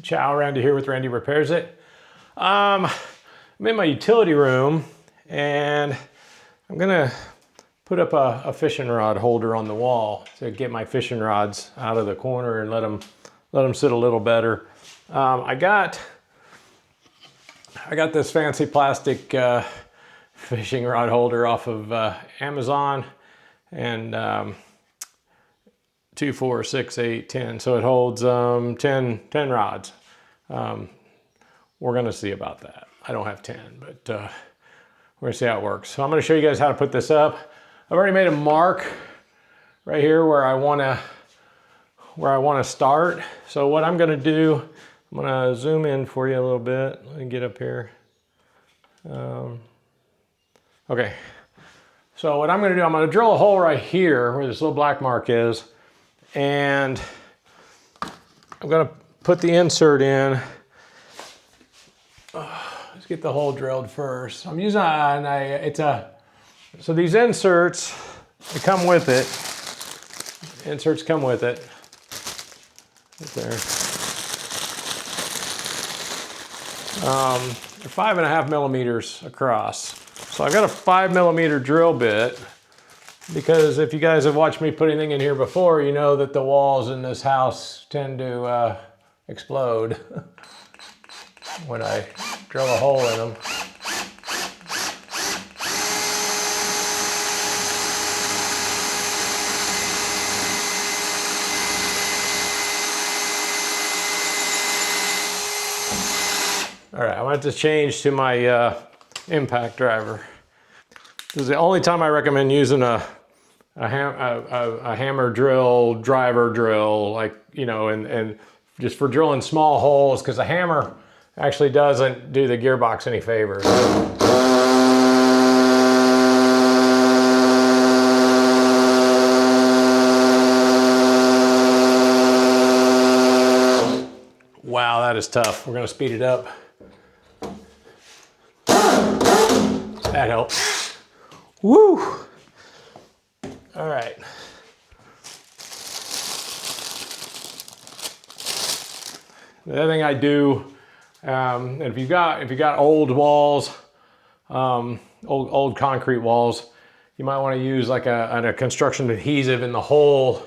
Chow, Randy here with Randy Repairs It. I'm in my utility room and I'm gonna put up a fishing rod holder on the wall to get my fishing rods out of the corner and let them sit a little better. I got this fancy plastic fishing rod holder off of Amazon, and 2, 4, 6, 8, 10. So it holds 10 rods. We're gonna see about that. I don't have 10, but we're gonna see how it works. So I'm gonna show you guys how to put this up. I've already made a mark right here where I wanna start. So what I'm gonna do, I'm gonna zoom in for you a little bit. Let me get up here. Okay. So what I'm gonna do, I'm gonna drill a hole right here where this little black mark is, and I'm gonna put the insert in. Let's get the hole drilled first. I'm using so these inserts, they come with it. Inserts come with it. Right there. They're 5.5 millimeters across. So I've got a 5 millimeter drill bit, because if you guys have watched me put anything in here before, you know that the walls in this house tend to explode when I drill a hole in them. All right, I want to change to my impact driver. This is the only time I recommend using a hammer drill, driver drill, like, you know, and just for drilling small holes, because the hammer actually doesn't do the gearbox any favors. Wow, that is tough. We're gonna speed it up. That helps. Woo! All right. The other thing I do, and if you got old walls, old concrete walls, you might want to use like a construction adhesive in the hole.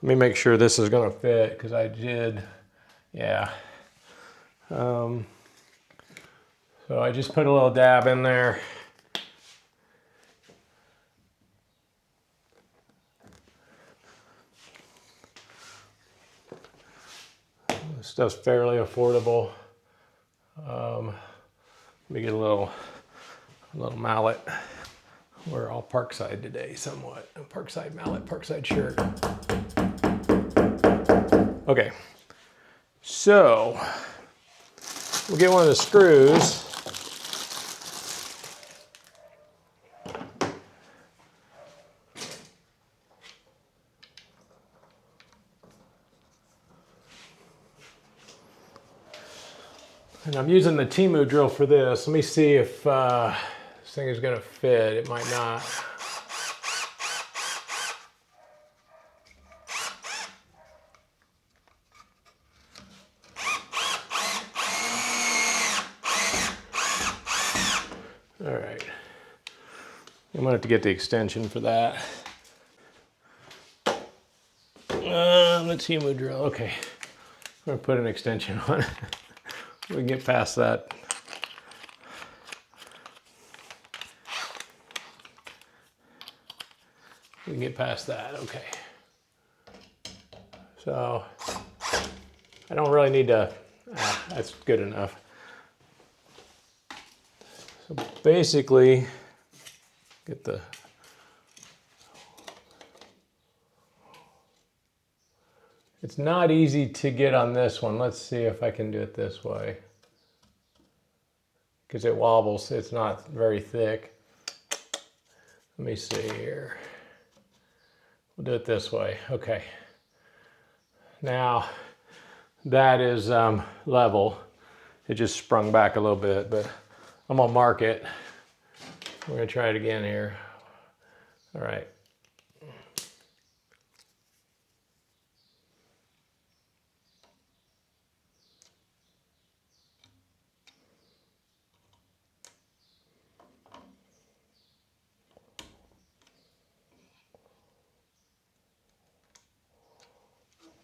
Let me make sure this is gonna fit, because I did, yeah. So I just put a little dab in there. This stuff's fairly affordable. Let me get a little mallet. We're all Parkside today, somewhat. A Parkside mallet, Parkside shirt. Okay, so we'll get one of the screws. And I'm using the Temu drill for this. Let me see if this thing is gonna fit. It might not. All right. I'm gonna have to get the extension for that. The Temu drill, okay. I'm gonna put an extension on it. We can get past that. We can get past that, okay. So, I don't really need to, that's good enough. So basically, get the, it's not easy to get on this one. Let's see if I can do it this way, because it wobbles. It's not very thick. Let me see here. We'll do it this way. Okay. Now that is level. It just sprung back a little bit, but I'm gonna mark it. We're gonna try it again here. All right.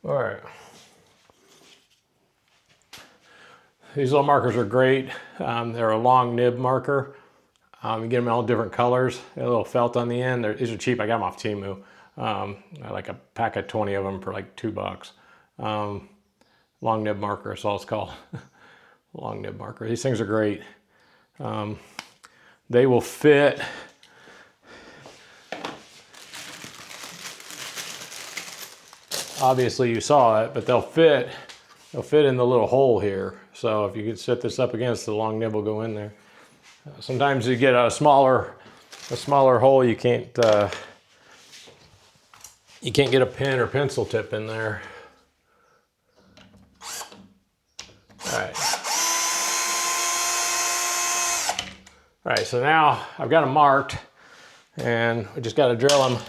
All right. These little markers are great. They're a long nib marker. You get them in all different colors. They have a little felt on the end. These are cheap. I got them off Temu. I like a pack of 20 of them for like $2. Long nib marker, that's all it's called. Long nib marker. These things are great. They will fit. Obviously you saw it, but they'll fit in the little hole here. So if you could set this up against, the long nib will go in there. Sometimes you get a smaller hole, you can't get a pen or pencil tip in there. All right. All right, so now I've got them marked, and we just got to drill them.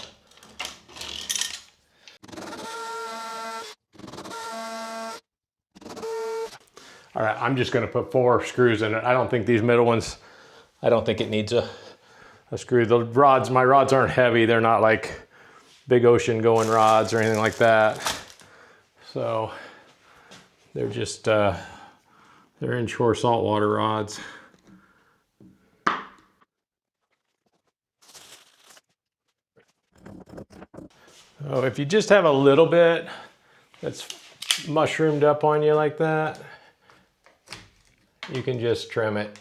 All right, I'm just going to put 4 screws in it. I don't think these middle ones, I don't think it needs a screw. The rods, my rods aren't heavy. They're not like big ocean going rods or anything like that. So they're just, they're inshore saltwater rods. Oh, if you just have a little bit that's mushroomed up on you like that, you can just trim it.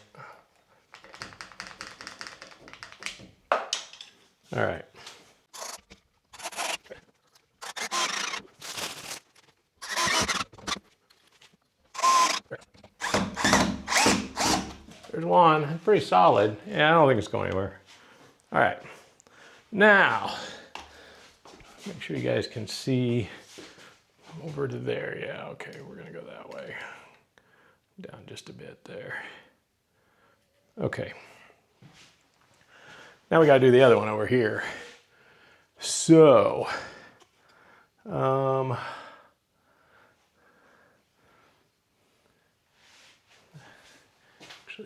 All right. There's one, pretty solid. Yeah, I don't think it's going anywhere. All right, now, make sure you guys can see over to there. Yeah, okay, we're gonna go that way. Down just a bit there. Okay. Now we gotta do the other one over here. So, actually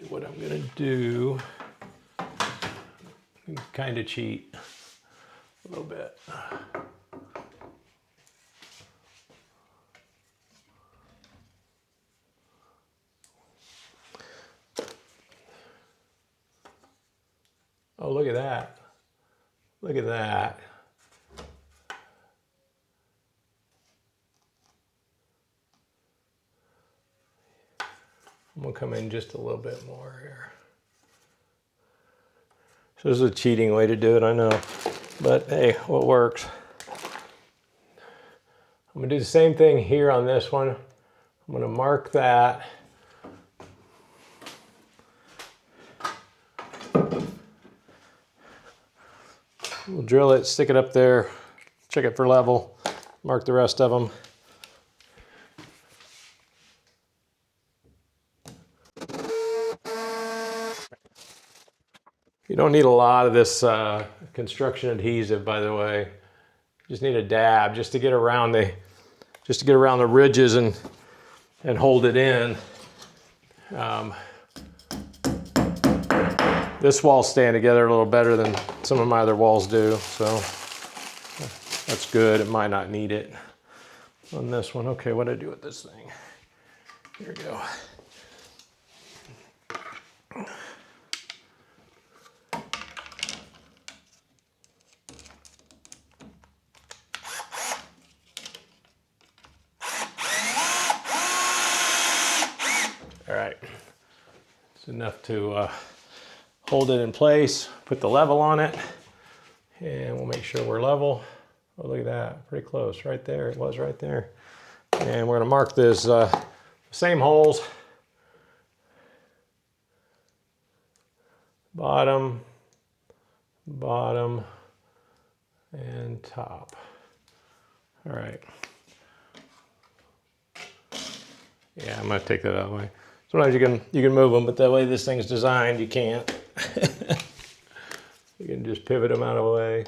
what I'm gonna do, I'm kind of cheat a little bit. Oh, look at that. Look at that. I'm gonna come in just a little bit more here. So this is a cheating way to do it, I know, but hey, what works? I'm gonna do the same thing here on this one. I'm gonna mark that. We'll drill it, stick it up there, check it for level, mark the rest of them. You don't need a lot of this construction adhesive, by the way. You just need a dab just to get around the ridges and hold it in. This wall's staying together a little better than some of my other walls do, so that's good. It might not need it on this one. Okay, what do I do with this thing? Here we go. All right, it's enough to hold it in place, put the level on it, and we'll make sure we're level. Oh, look at that, pretty close, right there, it was right there. And we're gonna mark this same holes, bottom, bottom, and top. All right. Yeah, I'm gonna take that out of the way. Sometimes you can move them, but the way this thing's designed, you can't. You can just pivot them out of the way.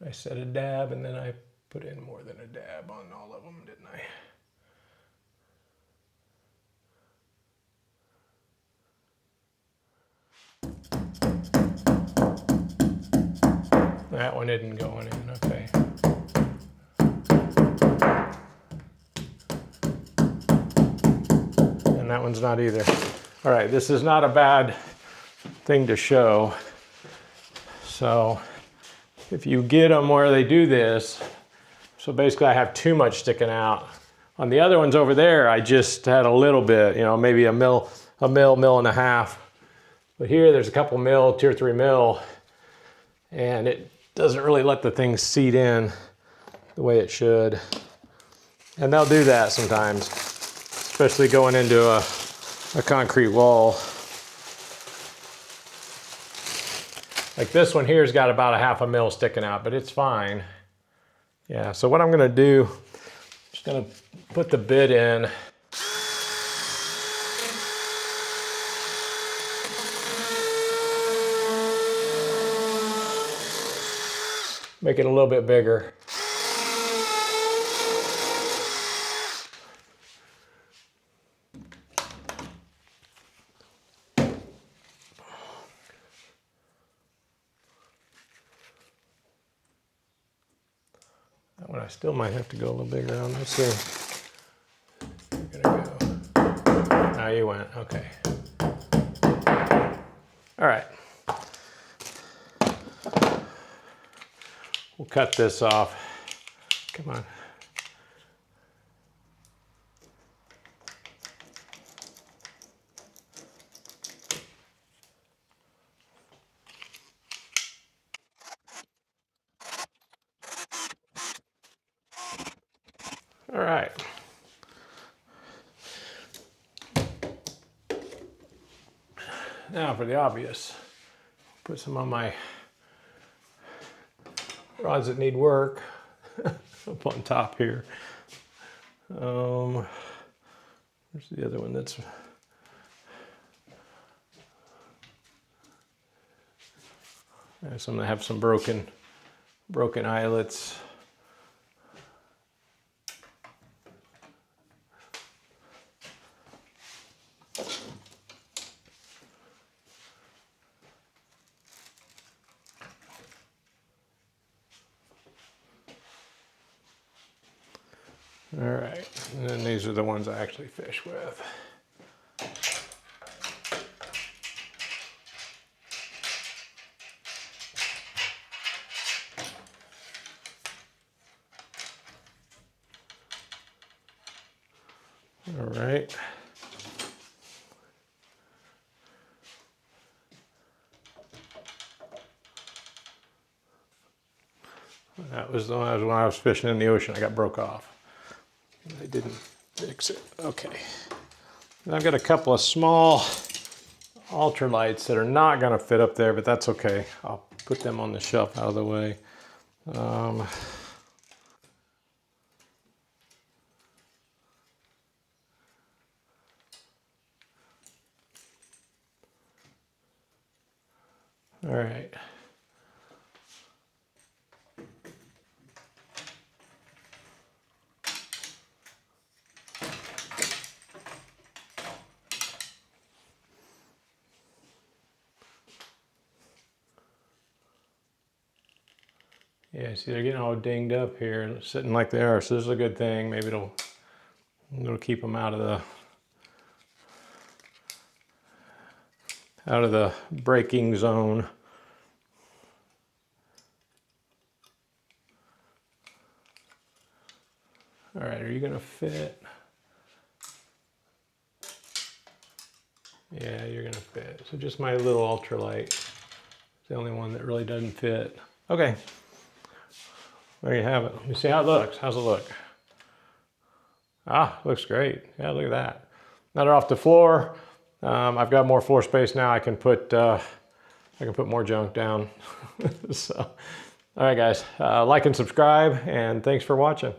I said a dab and then I put in more than a dab on all of them, didn't I? That one isn't going in, okay. And that one's not either. All right, this is not a bad thing to show. So if you get them where they do this, so basically I have too much sticking out. On the other ones over there, I just had a little bit, you know, maybe a mil and a half. But here there's a couple mil, 2 or 3 mil, and it doesn't really let the thing seat in the way it should. And they'll do that sometimes, especially going into a concrete wall. Like this one here's got about a 1/2 mil sticking out, but it's fine. Yeah, so what I'm gonna do, just gonna put the bit in. Make it a little bit bigger. That one I still might have to go a little bigger on. Let's see. We're gonna go. Now you went, okay. All right. We'll cut this off. Come on. All right. Now for the obvious. Put some on my rods that need work up on top here. Where's the other one that's... Some that have some broken eyelets. All right, and then these are the ones I actually fish with. All right. That was the one when I was fishing in the ocean. I got broke off. I didn't fix it. Okay. And I've got a couple of small ultralights that are not going to fit up there, but that's okay. I'll put them on the shelf out of the way. All right. Yeah, see they're getting all dinged up here and sitting like they are, so this is a good thing. Maybe it'll keep them out of the braking zone. All right, are you gonna fit? Yeah, you're gonna fit. So just my little ultralight. It's the only one that really doesn't fit. Okay. There you have it. Let me see how it looks. How's it look? Ah, looks great. Yeah, look at that. Now they're off the floor. I've got more floor space now. I can put more junk down. So, all right, guys, like and subscribe, and thanks for watching.